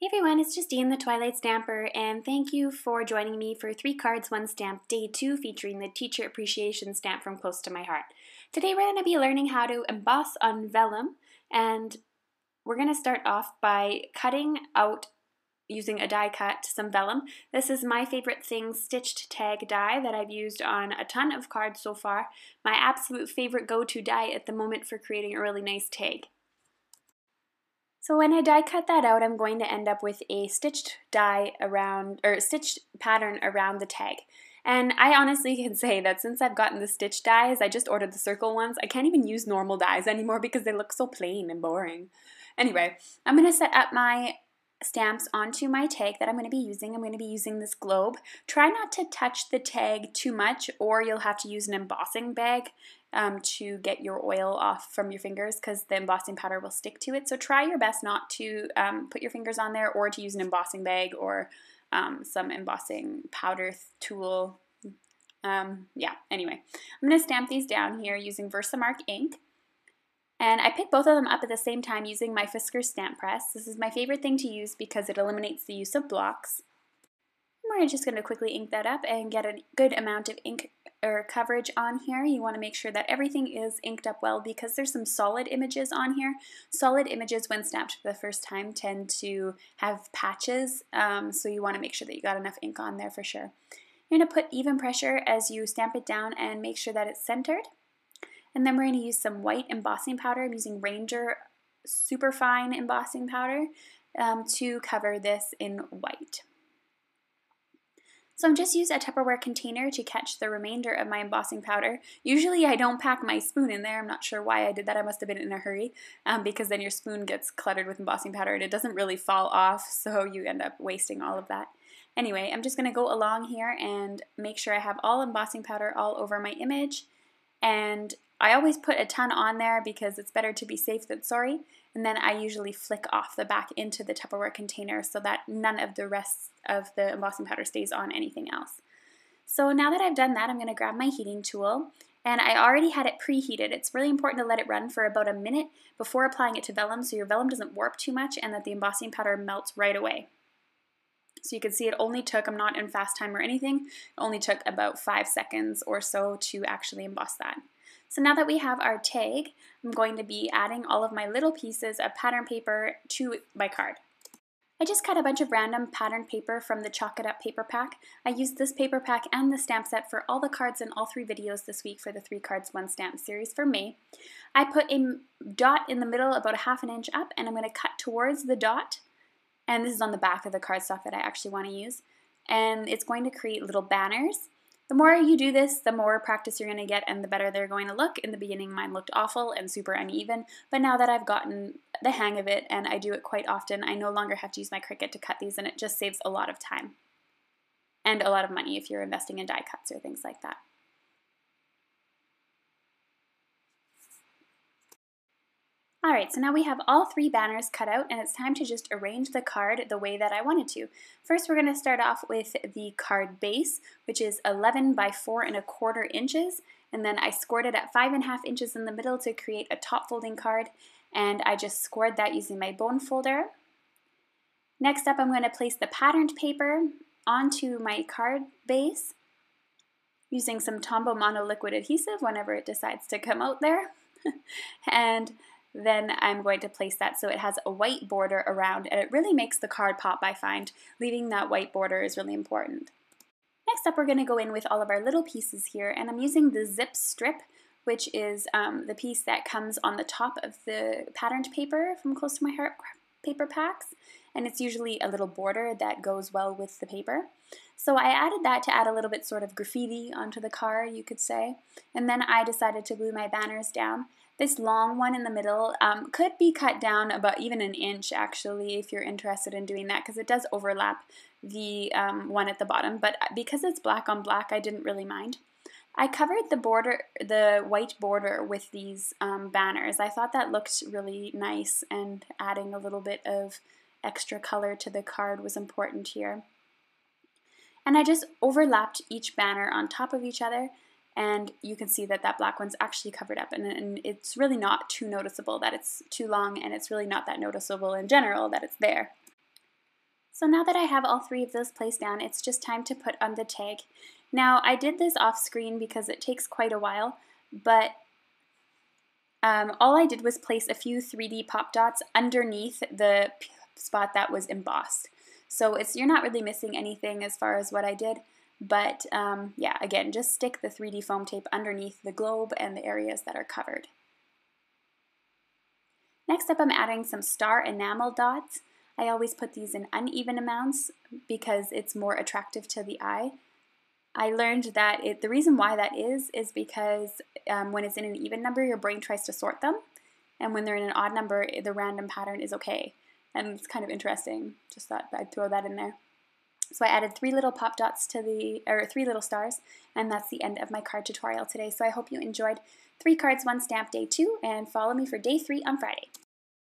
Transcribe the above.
Hey everyone, it's Justine, the Twilight Stamper, and thank you for joining me for 3 Cards, 1 Stamp Day 2 featuring the Teacher Appreciation Stamp from Close to My Heart. Today we're going to be learning how to emboss on vellum, and we're going to start off by cutting out, using a die cut, some vellum. This is my favorite thing, stitched tag die that I've used on a ton of cards so far. My absolute favorite go-to die at the moment for creating a really nice tag. So when I die cut that out, I'm going to end up with a stitched die around, or stitched pattern around the tag. And I honestly can say that since I've gotten the stitched dies, I just ordered the circle ones, I can't even use normal dies anymore because they look so plain and boring. Anyway, I'm going to set up my stamps onto my tag that I'm going to be using. I'm going to be using this globe. Try not to touch the tag too much, or you'll have to use an embossing bag to get your oil off from your fingers because the embossing powder will stick to it. So try your best not to put your fingers on there, or to use an embossing bag or some embossing powder tool. Yeah, anyway, I'm going to stamp these down here using Versamark ink. And I picked both of them up at the same time using my Fiskars stamp press. This is my favorite thing to use because it eliminates the use of blocks. We're just going to quickly ink that up and get a good amount of ink or coverage on here. You want to make sure that everything is inked up well because there's some solid images on here. Solid images when stamped for the first time tend to have patches, so you want to make sure that you got enough ink on there for sure. You're going to put even pressure as you stamp it down and make sure that it's centered. And then we're going to use some white embossing powder. I'm using Ranger Superfine embossing powder to cover this in white. So I'm just using a Tupperware container to catch the remainder of my embossing powder. Usually I don't pack my spoon in there. I'm not sure why I did that. I must have been in a hurry because then your spoon gets cluttered with embossing powder and it doesn't really fall off, so you end up wasting all of that. Anyway, I'm just going to go along here and make sure I have all embossing powder all over my image. And I always put a ton on there because it's better to be safe than sorry. And then I usually flick off the back into the Tupperware container so that none of the rest of the embossing powder stays on anything else. So now that I've done that, I'm going to grab my heating tool. And I already had it preheated. It's really important to let it run for about a minute before applying it to vellum so your vellum doesn't warp too much and that the embossing powder melts right away. So you can see it only took, I'm not in fast time or anything, it only took about 5 seconds or so to actually emboss that. So now that we have our tag, I'm going to be adding all of my little pieces of pattern paper to my card. I just cut a bunch of random pattern paper from the Chalk It Up paper pack. I used this paper pack and the stamp set for all the cards in all 3 videos this week for the 3 Cards 1 Stamp series for May. I put a dot in the middle about a 1/2 inch up, and I'm going to cut towards the dot. And this is on the back of the cardstock that I actually want to use. And it's going to create little banners. The more you do this, the more practice you're going to get and the better they're going to look. In the beginning, mine looked awful and super uneven, but now that I've gotten the hang of it and I do it quite often, I no longer have to use my Cricut to cut these, and it just saves a lot of time and a lot of money if you're investing in die cuts or things like that. Alright, so now we have all 3 banners cut out, and it's time to just arrange the card the way that I wanted to. First, we're going to start off with the card base, which is 11 by 4¼ inches, and then I scored it at 5½ inches in the middle to create a top folding card, and I just scored that using my bone folder. Next up, I'm going to place the patterned paper onto my card base using some Tombow Mono liquid adhesive whenever it decides to come out there. And then I'm going to place that so it has a white border around, and it really makes the card pop, I find. Leaving that white border is really important. Next up, we're going to go in with all of our little pieces here, and I'm using the zip strip, which is the piece that comes on the top of the patterned paper from Close to My Heart paper packs, and it's usually a little border that goes well with the paper. So I added that to add a little bit sort of graffiti onto the card, you could say, and then I decided to glue my banners down. This long one in the middle could be cut down about even 1 inch actually if you're interested in doing that, because it does overlap the one at the bottom, but because it's black on black I didn't really mind. I covered the border, the white border, with these banners. I thought that looked really nice, and adding a little bit of extra color to the card was important here. And I just overlapped each banner on top of each other, and you can see that that black one's actually covered up, and it's really not too noticeable that it's too long, and it's really not that noticeable in general that it's there. So now that I have all 3 of those placed down, it's just time to put on the tag. Now I did this off screen because it takes quite a while, but all I did was place a few 3D pop dots underneath the spot that was embossed. So you're not really missing anything as far as what I did, but yeah, again, just stick the 3D foam tape underneath the globe and the areas that are covered. Next up, I'm adding some star enamel dots. I always put these in uneven amounts because it's more attractive to the eye. I learned that the reason why that is because when it's in an even number, your brain tries to sort them, and when they're in an odd number, the random pattern is okay. And it's kind of interesting. Just thought I'd throw that in there. So I added 3 little pop dots to or 3 little stars, and that's the end of my card tutorial today. So I hope you enjoyed 3 cards, 1 stamp, day 2, and follow me for day 3 on Friday.